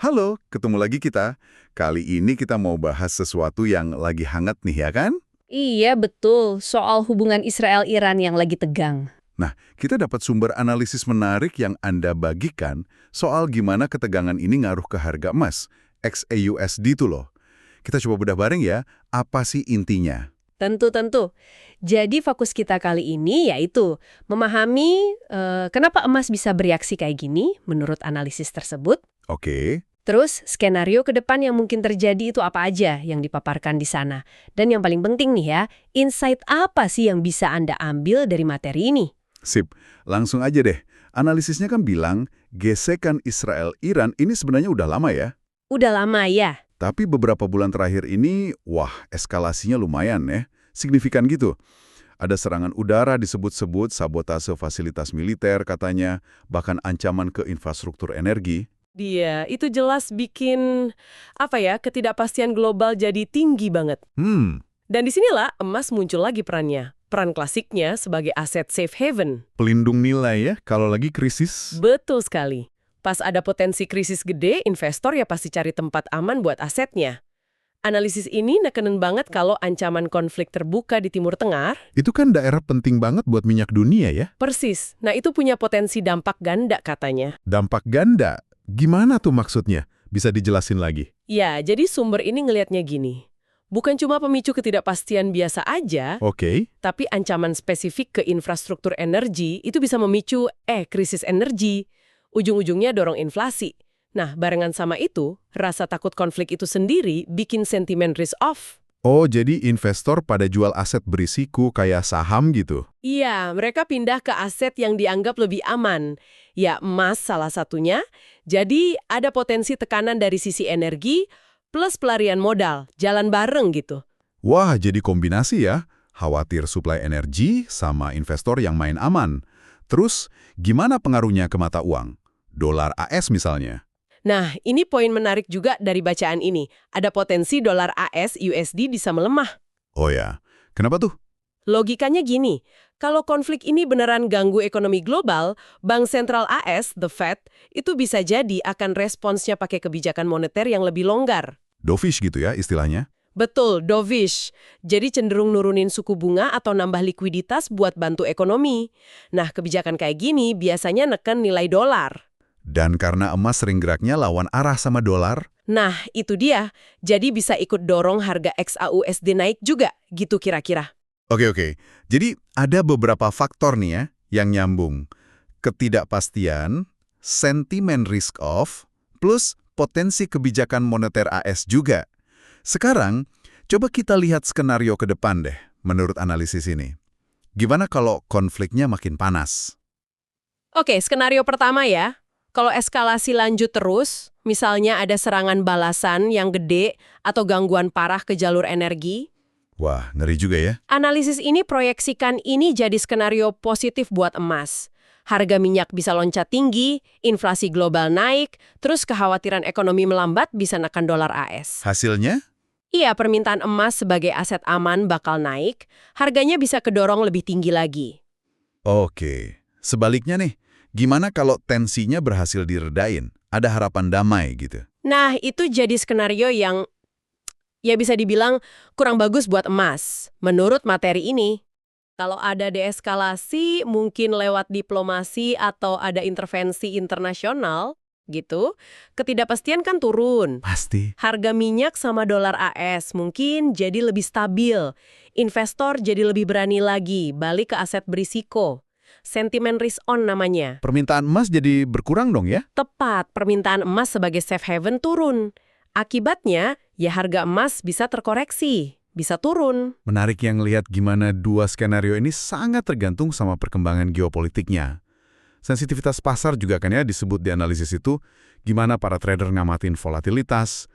Halo, ketemu lagi kita. Kali ini kita mau bahas sesuatu yang lagi hangat nih ya kan? Iya, betul. Soal hubungan Israel-Iran yang lagi tegang. Nah, kita dapat sumber analisis menarik yang Anda bagikan soal gimana ketegangan ini ngaruh ke harga emas, XAUSD itu loh. Kita coba bedah bareng ya, apa sih intinya? Tentu-tentu. Jadi fokus kita kali ini yaitu memahami kenapa emas bisa bereaksi kayak gini menurut analisis tersebut. Oke, Terus, skenario ke depan yang mungkin terjadi itu apa aja yang dipaparkan di sana. Dan yang paling penting nih ya, insight apa sih yang bisa Anda ambil dari materi ini? sip. Langsung aja deh. Analisisnya kan bilang, gesekan Israel-Iran ini sebenarnya udah lama ya. Udah lama ya? Tapi beberapa bulan terakhir ini, wah, eskalasinya lumayan ya. Signifikan gitu. Ada serangan udara disebut-sebut, sabotase fasilitas militer katanya, bahkan ancaman ke infrastruktur energi. Dia itu jelas bikin ketidakpastian global jadi tinggi banget. Dan disinilah emas muncul lagi perannya. Peran klasiknya sebagai aset safe haven. Pelindung nilai ya, kalau lagi krisis. Betul sekali. Pas ada potensi krisis gede, investor ya pasti cari tempat aman buat asetnya. Analisis ini nekenin banget kalau ancaman konflik terbuka di Timur Tengah. Itu kan daerah penting banget buat minyak dunia ya. Persis. Nah itu punya potensi dampak ganda katanya. Dampak ganda, gimana tuh maksudnya? Bisa dijelasin lagi? Ya, jadi sumber ini ngelihatnya gini. Bukan cuma pemicu ketidakpastian biasa aja, Oke. tapi ancaman spesifik ke infrastruktur energi itu bisa memicu krisis energi. Ujung-ujungnya dorong inflasi. Nah, barengan sama itu, rasa takut konflik itu sendiri bikin sentimen risk off. Oh, jadi investor pada jual aset berisiko kayak saham gitu? Iya, mereka pindah ke aset yang dianggap lebih aman. Ya, emas salah satunya. Jadi, ada potensi tekanan dari sisi energi plus pelarian modal, jalan bareng gitu. Wah, jadi kombinasi ya. Khawatir suplai energi sama investor yang main aman. Terus, gimana pengaruhnya ke mata uang? Dolar AS misalnya. Nah, ini poin menarik juga dari bacaan ini. Ada potensi dolar AS USD bisa melemah. Oh ya, kenapa tuh? Logikanya gini, kalau konflik ini beneran ganggu ekonomi global, Bank Sentral AS, the Fed, itu bisa jadi akan responsnya pakai kebijakan moneter yang lebih longgar. Dovish gitu ya istilahnya? Betul, dovish. Jadi cenderung nurunin suku bunga atau nambah likuiditas buat bantu ekonomi. Nah, kebijakan kayak gini biasanya neken nilai dolar. Dan karena emas sering geraknya lawan arah sama dolar, Nah, itu dia. Jadi bisa ikut dorong harga XAUSD naik juga, gitu kira-kira. Oke. Jadi ada beberapa faktor nih ya yang nyambung. Ketidakpastian, sentimen risk off, plus potensi kebijakan moneter AS juga. Sekarang, coba kita lihat skenario ke depan deh, menurut analisis ini. Gimana kalau konfliknya makin panas? Oke, skenario pertama ya. Kalau eskalasi lanjut terus, misalnya ada serangan balasan yang gede atau gangguan parah ke jalur energi, Wah, ngeri juga ya. analisis ini proyeksikan ini jadi skenario positif buat emas. Harga minyak bisa loncat tinggi, inflasi global naik, terus kekhawatiran ekonomi melambat bisa nekan dolar AS. Hasilnya? Iya, permintaan emas sebagai aset aman bakal naik, harganya bisa kedorong lebih tinggi lagi. Oke. Sebaliknya nih, gimana kalau tensinya berhasil diredain? Ada harapan damai gitu. Nah, itu jadi skenario yang ya bisa dibilang kurang bagus buat emas, menurut materi ini. Kalau ada deeskalasi, mungkin lewat diplomasi atau ada intervensi internasional, gitu, ketidakpastian kan turun. Pasti. Harga minyak sama dolar AS mungkin jadi lebih stabil. Investor jadi lebih berani lagi, balik ke aset berisiko. Sentimen risk on namanya. Permintaan emas jadi berkurang dong ya? Tepat, permintaan emas sebagai safe haven turun. Akibatnya, ya harga emas bisa terkoreksi, bisa turun. Menarik yang lihat gimana dua skenario ini sangat tergantung sama perkembangan geopolitiknya. Sensitivitas pasar juga kan ya disebut di analisis itu, gimana para trader ngamatin volatilitas,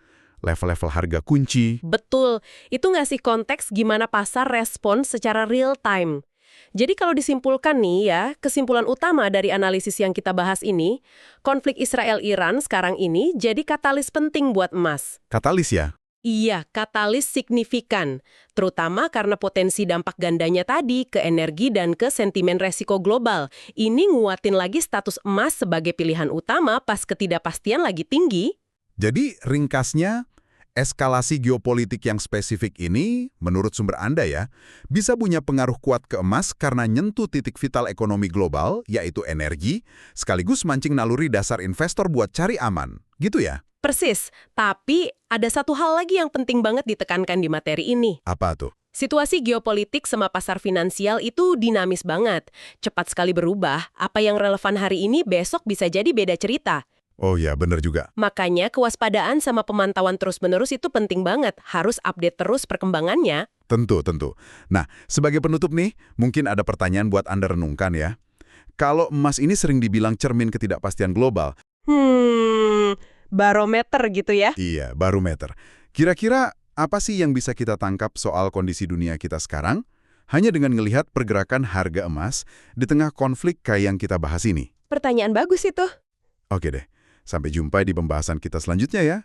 level-level harga kunci. Betul, itu ngasih konteks gimana pasar respon secara real time. Jadi kalau disimpulkan nih ya, kesimpulan utama dari analisis yang kita bahas ini, konflik Israel-Iran sekarang ini jadi katalis penting buat emas. Katalis ya? Iya, katalis signifikan, terutama karena potensi dampak gandanya tadi ke energi dan ke sentimen resiko global. Ini nguatin lagi status emas sebagai pilihan utama pas ketidakpastian lagi tinggi. Jadi ringkasnya, eskalasi geopolitik yang spesifik ini, menurut sumber Anda ya, bisa punya pengaruh kuat ke emas karena nyentuh titik vital ekonomi global, yaitu energi, sekaligus mancing naluri dasar investor buat cari aman. Gitu ya? Persis, tapi ada satu hal lagi yang penting banget ditekankan di materi ini. Apa tuh? Situasi geopolitik sama pasar finansial itu dinamis banget. Cepat sekali berubah, apa yang relevan hari ini besok bisa jadi beda cerita. Oh ya, bener juga. Makanya kewaspadaan sama pemantauan terus-menerus itu penting banget. Harus update terus perkembangannya. Tentu, tentu. Nah, sebagai penutup nih, mungkin ada pertanyaan buat Anda renungkan ya. Kalau emas ini sering dibilang cermin ketidakpastian global, Barometer gitu ya. iya, barometer. Kira-kira apa sih yang bisa kita tangkap soal kondisi dunia kita sekarang? Hanya dengan melihat pergerakan harga emas di tengah konflik kayak yang kita bahas ini. Pertanyaan bagus itu. Oke deh, sampai jumpa di pembahasan kita selanjutnya ya.